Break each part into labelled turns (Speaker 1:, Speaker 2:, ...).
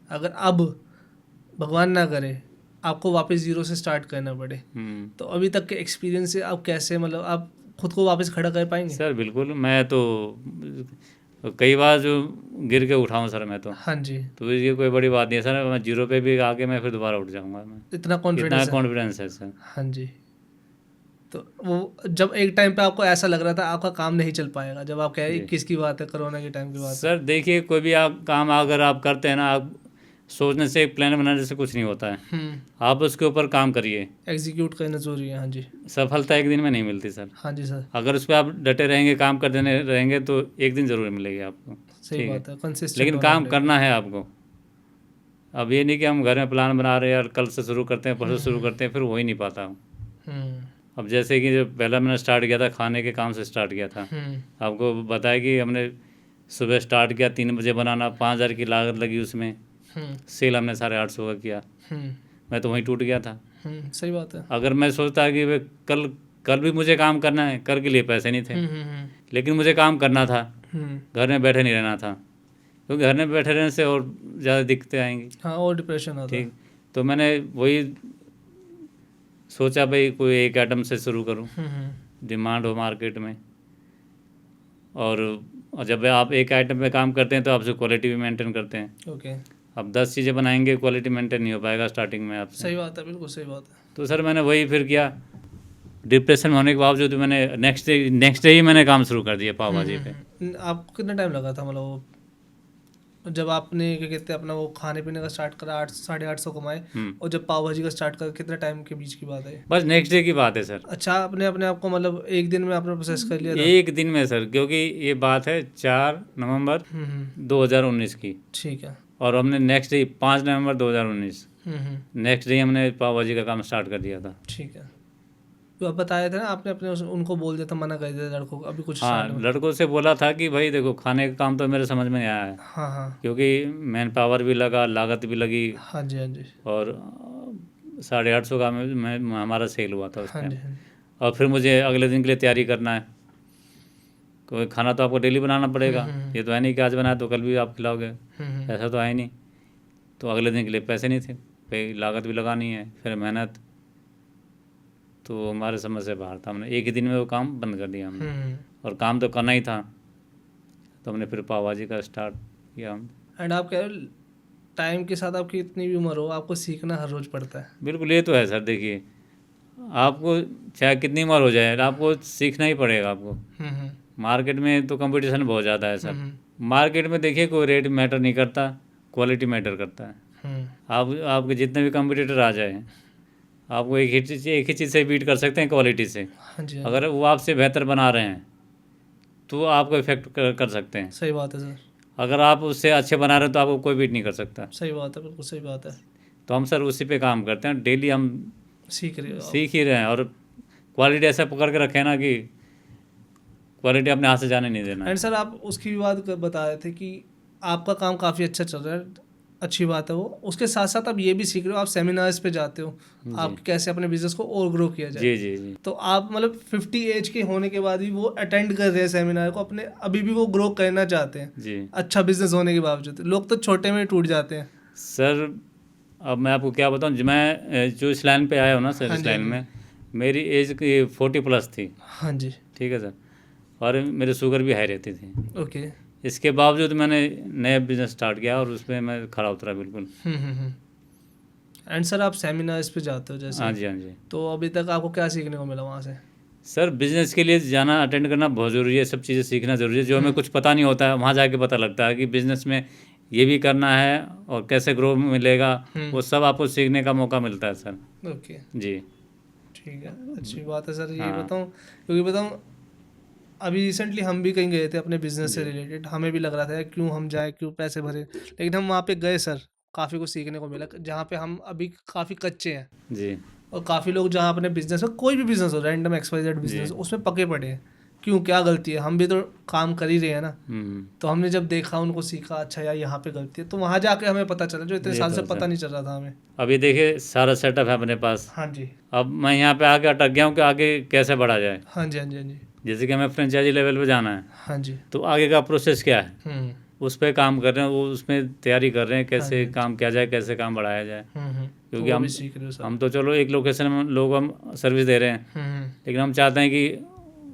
Speaker 1: अगर अब भगवान ना करे आपको वापस ज़ीरो से स्टार्ट करना पड़े, तो अभी तक के एक्सपीरियंस से आप कैसे, मतलब आप खुद को वापस खड़ा कर पाएंगे?
Speaker 2: सर बिल्कुल, मैं तो कई बार जो गिर के उठा हूँ सर मैं तो।
Speaker 1: हाँ जी,
Speaker 2: तो ये कोई बड़ी बात नहीं है सर, मैं जीरो पे भी आके मैं फिर दोबारा उठ जाऊँगा मैं,
Speaker 1: इतना
Speaker 2: इतना
Speaker 1: कॉन्फिडेंस है।
Speaker 2: कॉन्फिडेंस है सर।
Speaker 1: हाँ जी। तो वो जब एक टाइम पे आपको ऐसा लग रहा था आपका काम नहीं चल पाएगा, जब आप कह रहे
Speaker 2: जी
Speaker 1: 21 की बात है, कोरोना के टाइम की बात है।
Speaker 2: सर, देखिए कोई भी आप काम अगर आप करते हैं ना, आप सोचने से, प्लान बनाने से कुछ नहीं होता है। आप उसके ऊपर काम करिए,
Speaker 1: एग्जीक्यूट करना ज़रूरी है। हाँ जी,
Speaker 2: सफलता एक दिन में नहीं मिलती सर।
Speaker 1: हाँ जी सर,
Speaker 2: अगर उस पर आप डटे रहेंगे, काम करते रहेंगे, तो एक दिन ज़रूर मिलेगी आपको।
Speaker 1: सही
Speaker 2: ठीक है,
Speaker 1: बात है, कंसिस्टेंट
Speaker 2: लेकिन
Speaker 1: होना
Speaker 2: काम
Speaker 1: पड़ेगा।
Speaker 2: करना है आपको। अब ये नहीं कि हम घर में प्लान बना रहे हैं और कल से शुरू करते हैं, परसों शुरू करते हैं, फिर हो ही नहीं पाता हूँ।
Speaker 1: हम्म
Speaker 2: अब जैसे कि जब पहला मैंने स्टार्ट किया था, खाने के काम से स्टार्ट किया था। आपको बताया कि हमने सुबह स्टार्ट किया 3 बजे बनाना, 5,000 की लागत लगी उसमें, सेल हमने 850 का किया। मैं तो वहीं टूट गया था।
Speaker 1: सही बात है।
Speaker 2: अगर मैं सोचता कि वे कल कल भी मुझे काम करना है, कल के लिए पैसे नहीं थे, लेकिन मुझे काम करना था, घर में बैठे नहीं रहना था, क्योंकि घर में बैठे रहने से और ज़्यादा दिक्कतें आएंगी।
Speaker 1: हाँ, और डिप्रेशन आता है।
Speaker 2: ठीक, तो मैंने वही सोचा भाई कोई एक आइटम से शुरू करूं, डिमांड हो मार्केट में। और जब आप एक आइटम पे काम करते हैं तो आपसे क्वालिटी भी मेंटेन करते हैं।
Speaker 1: ओके,
Speaker 2: अब 10 चीज़ें बनाएंगे, क्वालिटी मेंटेन नहीं हो पाएगा स्टार्टिंग में आपसे।
Speaker 1: सही बात है, बिल्कुल सही बात है।
Speaker 2: तो सर मैंने वही फिर किया, डिप्रेशन में होने के बावजूद मैंने नेक्स्ट डे ही मैंने काम शुरू कर दिया पाव भाजी पे।
Speaker 1: आपको कितना टाइम लगा था, मतलब वो जब आपने क्या कहते हैं अपना वो खाने पीने का स्टार्ट करा, 800-850 कमाए, और जब पाव भाजी का स्टार्ट करा, कितना टाइम के बीच की बात है ये?
Speaker 2: बस नेक्स्ट डे की बात है सर।
Speaker 1: अच्छा, आपने अपने आप को मतलब एक दिन में आपने प्रोसेस कर लिया था?
Speaker 2: एक दिन में सर, क्योंकि ये बात है 4 नवंबर 2019 की,
Speaker 1: ठीक है।
Speaker 2: और हमने नेक्स्ट डे 5 नवंबर 2019 नेक्स्ट डे हमने पाव भाजी का काम स्टार्ट कर दिया था।
Speaker 1: ठीक है। तो आप बताए थे ना आपने अपने उनको बोल दिया था, मना कर दिया था लड़कों को अभी कुछ
Speaker 2: हाँ,
Speaker 1: स्टार्ट में?
Speaker 2: लड़कों से बोला था कि भाई देखो, खाने का काम तो मेरे समझ में नहीं आया है,
Speaker 1: हाँ हाँ
Speaker 2: क्योंकि मैन पावर भी लगा, लागत भी लगी,
Speaker 1: हाँ जी, हाँ जी,
Speaker 2: और 850 का हमारा सेल हुआ था उस
Speaker 1: हाँ
Speaker 2: टाइम।
Speaker 1: जी, हाँ जी।
Speaker 2: और फिर मुझे अगले दिन के लिए तैयारी करना है, कोई खाना तो आपको डेली बनाना पड़ेगा। ये तो है नहीं कि आज बनाया तो कल भी आप खिलाओगे, ऐसा तो है नहीं। तो अगले दिन के लिए पैसे नहीं थे, भाई लागत भी लगानी है, फिर मेहनत, तो हमारे समझ से बाहर था। हमने एक ही दिन में वो काम बंद कर दिया हमने, और काम तो करना ही था, तो हमने फिर पाव भाजी का स्टार्ट किया हम।
Speaker 1: एंड आप कह रहे हो टाइम के साथ आपकी इतनी भी उम्र हो, आपको सीखना हर रोज़ पड़ता है।
Speaker 2: बिल्कुल, ये तो है सर। देखिए, आपको चाहे कितनी उम्र हो जाए, आपको सीखना ही पड़ेगा आपको। मार्केट में तो कंपटीशन बहुत ज़्यादा है सर। मार्केट में देखिए कोई रेट मैटर नहीं करता, क्वालिटी मैटर करता है। आपके जितने भी कंपटीटर आ जाए, आपको एक ही चीज़ से बीट कर सकते हैं, क्वालिटी से।
Speaker 1: हाँ जी, हाँ जी।
Speaker 2: अगर वो आपसे बेहतर बना रहे हैं तो आपको इफेक्ट कर सकते हैं।
Speaker 1: सही बात है सर,
Speaker 2: अगर आप उससे अच्छे बना रहे हैं तो आपको कोई बीट नहीं कर सकता।
Speaker 1: सही बात है, बिल्कुल सही बात है।
Speaker 2: तो हम सर उसी पे काम करते हैं, डेली हम
Speaker 1: सीख रहे हो आप।
Speaker 2: सीख ही रहे हैं, और क्वालिटी ऐसा पकड़ के रखें ना कि क्वालिटी अपने हाथ से जाने नहीं देना।
Speaker 1: एंड सर आप उसकी भी बात बता रहे थे कि आपका काम काफ़ी अच्छा चल रहा है, अच्छी बात है वो। उसके साथ साथ आप ये भी सीख रहे हो, आप सेमिनार्स पे जाते हो, आप कैसे अपने बिजनेस को और ग्रो किया जाए।
Speaker 2: जी जी जी।
Speaker 1: तो आप मतलब 50 एज के होने के बाद भी वो अटेंड कर रहे हैं सेमिनार को, अपने अभी भी वो ग्रो करना चाहते हैं
Speaker 2: जी
Speaker 1: अच्छा बिजनेस होने के बावजूद। लोग तो छोटे में टूट जाते हैं
Speaker 2: सर। अब मैं आपको क्या बताऊं, मैं जो इस लाइन पे आया हूँ ना सर,
Speaker 1: हाँ
Speaker 2: इस
Speaker 1: जी, हाँ
Speaker 2: लाइन
Speaker 1: जी।
Speaker 2: में मेरी एज 40+ थी।
Speaker 1: हाँ जी,
Speaker 2: ठीक है सर, और मेरी शुगर भी हाई रहती थी।
Speaker 1: ओके।
Speaker 2: इसके बावजूद मैंने नया बिजनेस स्टार्ट किया, और उसमें मैं खड़ा उतरा बिल्कुल।
Speaker 1: एंड सर आप सेमिनार्स पे जाते हो जैसे,
Speaker 2: हाँ जी, हाँ जी।
Speaker 1: तो अभी तक आपको क्या सीखने को मिला वहाँ से?
Speaker 2: सर, बिजनेस के लिए जाना, अटेंड करना बहुत ज़रूरी है, सब चीज़ें सीखना ज़रूरी है। जो हमें कुछ पता नहीं होता है, वहाँ जाके पता लगता है कि बिजनेस में ये भी करना है और कैसे ग्रो मिलेगा, वो सब आपको सीखने का मौका मिलता है सर।
Speaker 1: ओके,
Speaker 2: जी
Speaker 1: ठीक है, अच्छी बात है सर। ये
Speaker 2: हाँ
Speaker 1: बताऊँ, क्योंकि बताऊँ अभी रिसेंटली हम भी कहीं गए थे अपने बिजनेस से
Speaker 2: जी
Speaker 1: रिलेटेड, हमें भी लग रहा था यार क्यों हम जाए, क्यों पैसे भरे, लेकिन हम वहाँ पे गए सर, काफ़ी कुछ सीखने को मिला, जहाँ पे हम अभी काफ़ी कच्चे हैं,
Speaker 2: जी
Speaker 1: और काफ़ी लोग जहाँ अपने बिजनेस में, कोई भी बिजनेस हो, रैंडम XYZ
Speaker 2: जी।
Speaker 1: बिजनेस, उसमें पके पड़े हैं। क्यों, क्या गलती है, हम भी तो काम कर ही रहे हैं ना। तो हमने जब देखा, उनको सीखा, अच्छा यार यहाँ पे गलती है, तो वहाँ जाके हमें पता चला जो इतने
Speaker 2: ये
Speaker 1: साल
Speaker 2: तो
Speaker 1: से
Speaker 2: है
Speaker 1: पता
Speaker 2: सर।
Speaker 1: नहीं चल रहा था हमें।
Speaker 2: अभी देखिए सारा सेटअप है अपने पास,
Speaker 1: हाँ जी,
Speaker 2: अब मैं यहाँ पे आके अटक गया हूँ कि आगे कैसे बढ़ा जाए।
Speaker 1: हाँ जी, हाँ जी, हाँ जी,
Speaker 2: जैसे कि हमें फ्रेंचाइजी लेवल पे जाना है,
Speaker 1: हाँ जी।
Speaker 2: तो आगे का प्रोसेस क्या है, उस पर काम कर रहे हैं, वो उसमें तैयारी कर रहे हैं कैसे काम किया जाए, कैसे काम बढ़ाया जाए। क्योंकि
Speaker 1: वो भी सीख रहे हो सर।
Speaker 2: हम तो चलो एक लोकेशन में लोग हम सर्विस दे रहे हैं, लेकिन हम चाहते हैं कि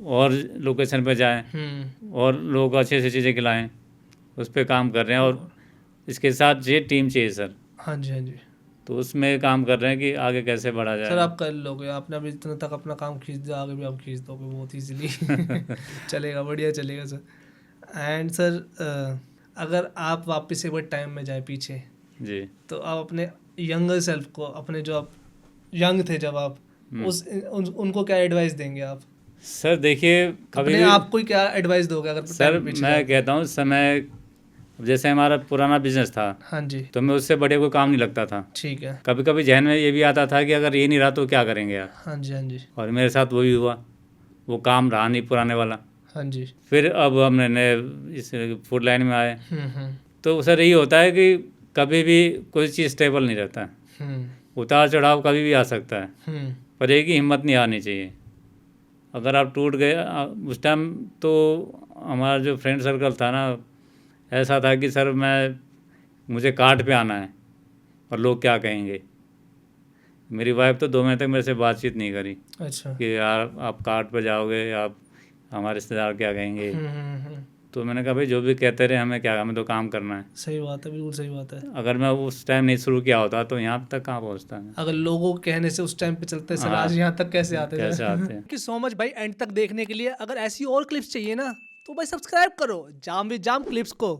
Speaker 2: और लोकेशन पे जाएं और लोग अच्छी अच्छी चीज़ें खिलाएं, उस पर काम कर रहे हैं। और इसके साथ ये टीम चाहिए सर,
Speaker 1: हाँ जी हाँ जी
Speaker 2: तो उसमें काम कर रहे हैं कि आगे कैसे बढ़ा जाए।
Speaker 1: सर। आप कर लोगे, आपने अभी इतना तक अपना काम खींच दिया, आगे भी आप खींच दोगे बहुत इजीली। चलेगा, बढ़िया चलेगा सर। एंड सर अगर आप वापस एक बार टाइम में जाए पीछे,
Speaker 2: जी,
Speaker 1: तो आप अपने यंगर सेल्फ को, अपने जो आप यंग थे जब आप, उनको क्या एडवाइस देंगे आप?
Speaker 2: सर देखिए, कभी
Speaker 1: अपने
Speaker 2: भी
Speaker 1: आप को ही क्या एडवाइस दोगे अगर
Speaker 2: सर
Speaker 1: टाइम पीछे
Speaker 2: मैं
Speaker 1: जाए?
Speaker 2: कहता हूँ समय, जैसे हमारा पुराना बिजनेस था
Speaker 1: हाँ जी
Speaker 2: तो मैं उससे बढ़िया कोई काम नहीं लगता था।
Speaker 1: ठीक है।
Speaker 2: कभी कभी जहन में ये भी आता था कि अगर ये नहीं रहा तो क्या करेंगे यार।
Speaker 1: हाँ जी हाँ जी
Speaker 2: और मेरे साथ वही हुआ, वो काम रहा नहीं पुराने वाला।
Speaker 1: हाँ जी
Speaker 2: फिर अब हमने नए इस फूड लाइन में आए, तो सर यही होता है कि कभी भी कोई चीज़ स्टेबल नहीं रहता है, उतार चढ़ाव कभी भी आ सकता है, पर एक ही हिम्मत नहीं हारनी चाहिए। अगर आप टूट गए उस टाइम, तो हमारा जो फ्रेंड सर्कल था ना, ऐसा था कि सर मुझे कार्ड पे आना है और लोग क्या कहेंगे। मेरी वाइफ तो 2 महीने तक मेरे से बातचीत नहीं करी
Speaker 1: अच्छा
Speaker 2: कि यार आप कार्ड पे जाओगे, आप हमारे रिश्तेदार क्या कहेंगे। तो मैंने कहा भाई जो भी कहते रहे, हमें क्या, हमें तो काम करना है।
Speaker 1: सही बात है, बिल्कुल सही बात है।
Speaker 2: अगर मैं उस टाइम नहीं शुरू किया होता तो यहाँ तक कहाँ पहुँचता मैं।
Speaker 1: अगर लोगों के कहने से उस टाइम पे चलते सर,
Speaker 2: हाँ,
Speaker 1: आज यहाँ तक कैसे आते
Speaker 2: कैसे आते हैं।
Speaker 1: कि सो मच भाई एंड तक देखने के लिए। अगर ऐसी और क्लिप्स चाहिए ना तो भाई सब्सक्राइब करो जाम विद जाम क्लिप्स को।